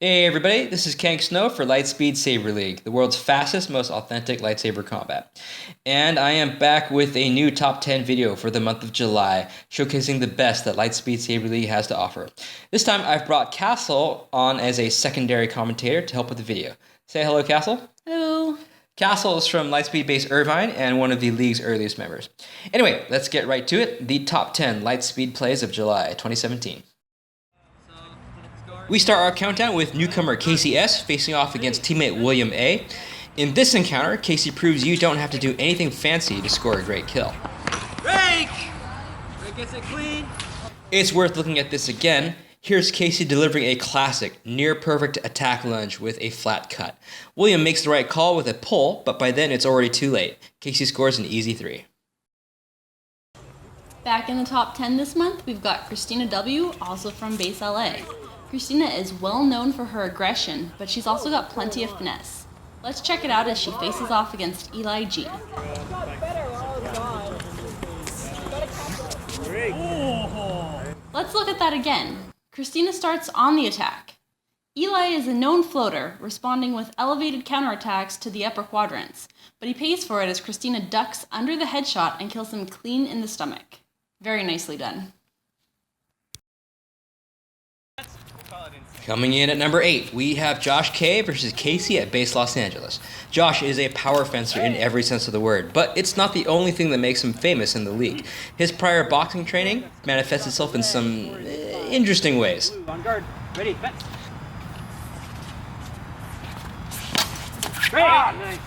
Hey everybody, this is Cang S for Lightspeed Saber League, the world's fastest, most authentic lightsaber combat. And I am back with a new top 10 video for the month of July, showcasing the best that Lightspeed Saber League has to offer. This time I've brought Castle on as a secondary commentator to help with the video. Say hello, Castle. Hello. Castle is from Lightspeed Base Irvine and one of the league's earliest members. Anyway, let's get right to it. The top 10 Lightspeed plays of July 2017. We start our countdown with newcomer Casey S facing off against teammate William A. In this encounter, Casey proves you don't have to do anything fancy to score a great kill. Break! Break gets it clean. It's worth looking at this again. Here's Casey delivering a classic, near-perfect attack lunge with a flat cut. William makes the right call with a pull, but by then it's already too late. Casey scores an easy 3. Back in the top 10 this month, we've got Christina W, also from Base LA. Christina is well known for her aggression, but she's also got plenty of finesse. Let's check it out as she faces off against Eli G. Let's look at that again. Christina starts on the attack. Eli is a known floater, responding with elevated counterattacks to the upper quadrants, but he pays for it as Christina ducks under the headshot and kills him clean in the stomach. Very nicely done. Coming in at number 8, we have Josh K versus Casey at Base Los Angeles. Josh is a power fencer in every sense of the word, but it's not the only thing that makes him famous in the league. His prior boxing training manifests itself in some interesting ways. On guard. Ready. Fence. Nice.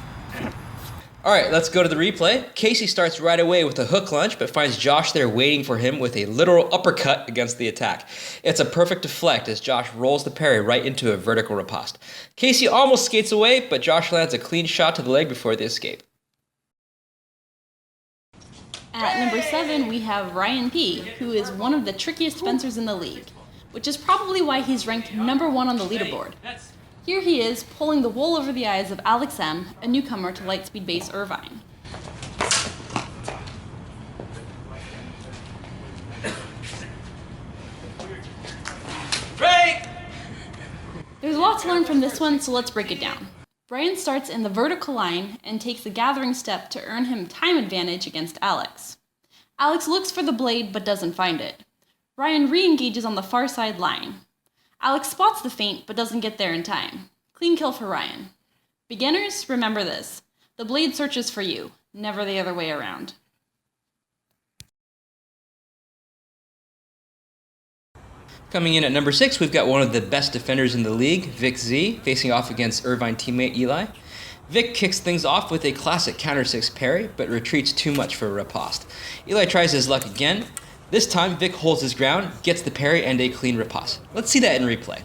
Alright, let's go to the replay. Casey starts right away with a hook lunge, but finds Josh there waiting for him with a literal uppercut against the attack. It's a perfect deflect as Josh rolls the parry right into a vertical riposte. Casey almost skates away, but Josh lands a clean shot to the leg before the escape. At number 7, we have Ryan P, who is one of the trickiest fencers in the league, which is probably why he's ranked number 1 on the leaderboard. Here he is, pulling the wool over the eyes of Alex M, a newcomer to Lightspeed Base Irvine. Break! There's a lot to learn from this one, so let's break it down. Brian starts in the vertical line and takes a gathering step to earn him time advantage against Alex. Alex looks for the blade but doesn't find it. Ryan re-engages on the far side line. Alex spots the feint but doesn't get there in time. Clean kill for Ryan. Beginners, remember this. The blade searches for you, never the other way around. Coming in at number 6, we've got one of the best defenders in the league, Vic Z, facing off against Irvine teammate Eli. Vic kicks things off with a classic counter 6 parry, but retreats too much for a riposte. Eli tries his luck again. This time, Vic holds his ground, gets the parry, and a clean riposte. Let's see that in replay.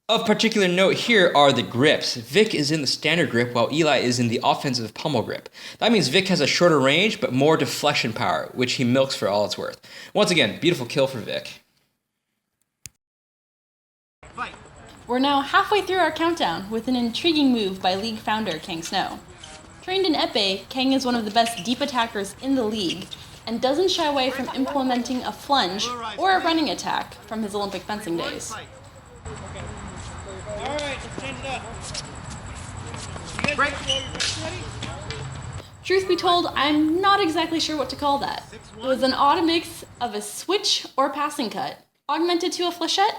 Of particular note here are the grips. Vic is in the standard grip while Eli is in the offensive pommel grip. That means Vic has a shorter range, but more deflection power, which he milks for all it's worth. Once again, beautiful kill for Vic. We're now halfway through our countdown with an intriguing move by league founder Cang S. Trained in epee, Cang is one of the best deep attackers in the league, and doesn't shy away from implementing a flunge or a running attack from his Olympic fencing days. Alright, let's change it up. Break. Truth be told, I'm not exactly sure what to call that. It was an odd mix of a switch or passing cut, augmented to a flechette,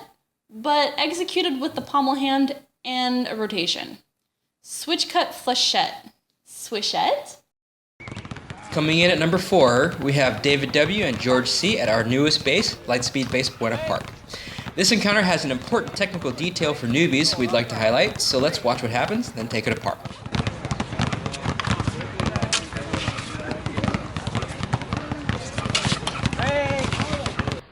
but executed with the pommel hand and a rotation. Switch cut flechette. Swishette? Coming in at number 4, we have David W and George C at our newest base, Lightspeed Base Buena Park. This encounter has an important technical detail for newbies we'd like to highlight, so let's watch what happens, then take it apart.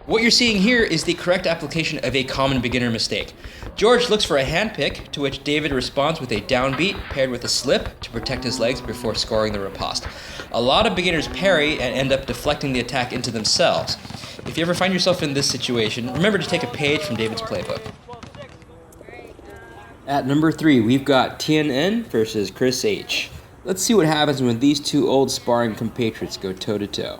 What you're seeing here is the correct application of a common beginner mistake. George looks for a hand pick, to which David responds with a downbeat paired with a slip to protect his legs before scoring the riposte. A lot of beginners parry and end up deflecting the attack into themselves. If you ever find yourself in this situation, remember to take a page from David's playbook. At number 3, we've got Tian N versus Chris H. Let's see what happens when these two old sparring compatriots go toe-to-toe.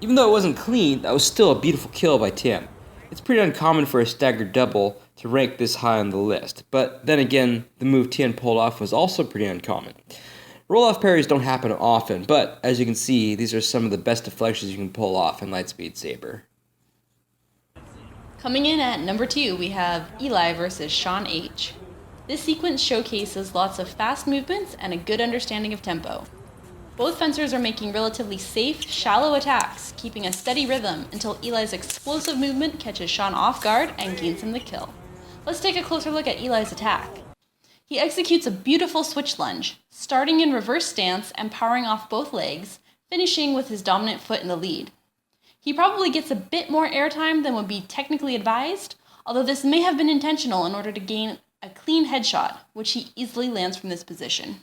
Even though it wasn't clean, that was still a beautiful kill by Tian. It's pretty uncommon for a staggered double to rank this high on the list, but then again, the move Tian pulled off was also pretty uncommon. Roll-off parries don't happen often, but as you can see, these are some of the best deflections you can pull off in Lightspeed Saber. Coming in at number 2, we have Eli versus Shawn H. This sequence showcases lots of fast movements and a good understanding of tempo. Both fencers are making relatively safe, shallow attacks, keeping a steady rhythm until Eli's explosive movement catches Shawn off guard and gains him the kill. Let's take a closer look at Eli's attack. He executes a beautiful switch lunge, starting in reverse stance and powering off both legs, finishing with his dominant foot in the lead. He probably gets a bit more airtime than would be technically advised, although this may have been intentional in order to gain a clean headshot, which he easily lands from this position.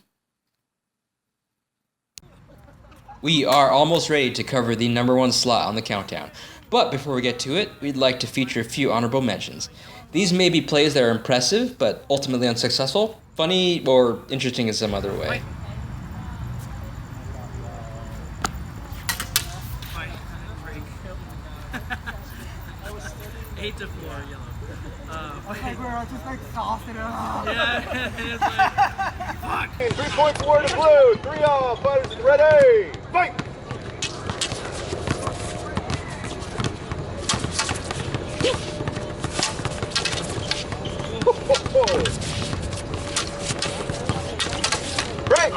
We are almost ready to cover the number 1 slot on the countdown, but before we get to it, we'd like to feature a few honorable mentions. These may be plays that are impressive, but ultimately unsuccessful, funny, or interesting in some other way. Eight to 4, yellow. Okay, girl, just like sauce it up. Yeah, it's like, fuck. 3 points awarded to blue. 3 off. Fighters ready. Fight. Break.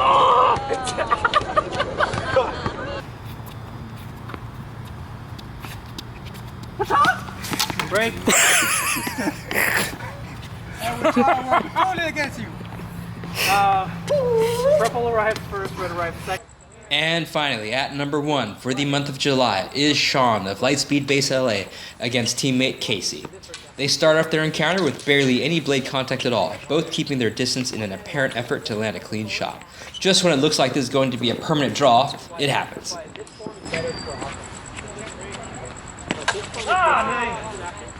Break. Only against you. Purple arrives first, red arrives second. And finally, at number 1 for the month of July is Shawn of Lightspeed Base LA against teammate Casey. They start off their encounter with barely any blade contact at all, both keeping their distance in an apparent effort to land a clean shot. Just when it looks like this is going to be a permanent draw, it happens.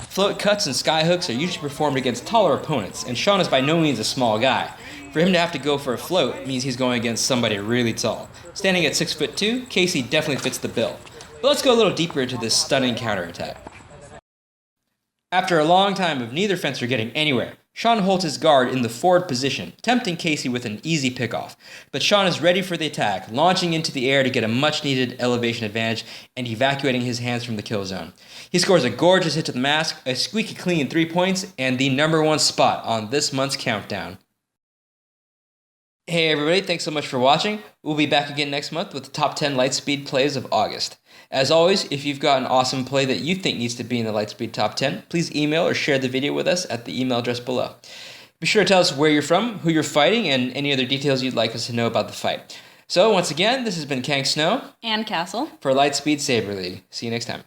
Float cuts and skyhooks are usually performed against taller opponents, and Shawn is by no means a small guy. For him to have to go for a float means he's going against somebody really tall. Standing at 6'2", Casey definitely fits the bill. But let's go a little deeper into this stunning counterattack. After a long time of neither fencer getting anywhere, Shawn holds his guard in the forward position, tempting Casey with an easy pickoff. But Shawn is ready for the attack, launching into the air to get a much-needed elevation advantage and evacuating his hands from the kill zone. He scores a gorgeous hit to the mask, a squeaky clean 3 points, and the number 1 spot on this month's countdown. Hey everybody, thanks so much for watching. We'll be back again next month with the top 10 Lightspeed plays of August. As always, if you've got an awesome play that you think needs to be in the Lightspeed top 10, please email or share the video with us at the email address below. Be sure to tell us where you're from, who you're fighting, and any other details you'd like us to know about the fight. So once again, this has been Cang S And Castle. for Lightspeed Saber League. See you next time.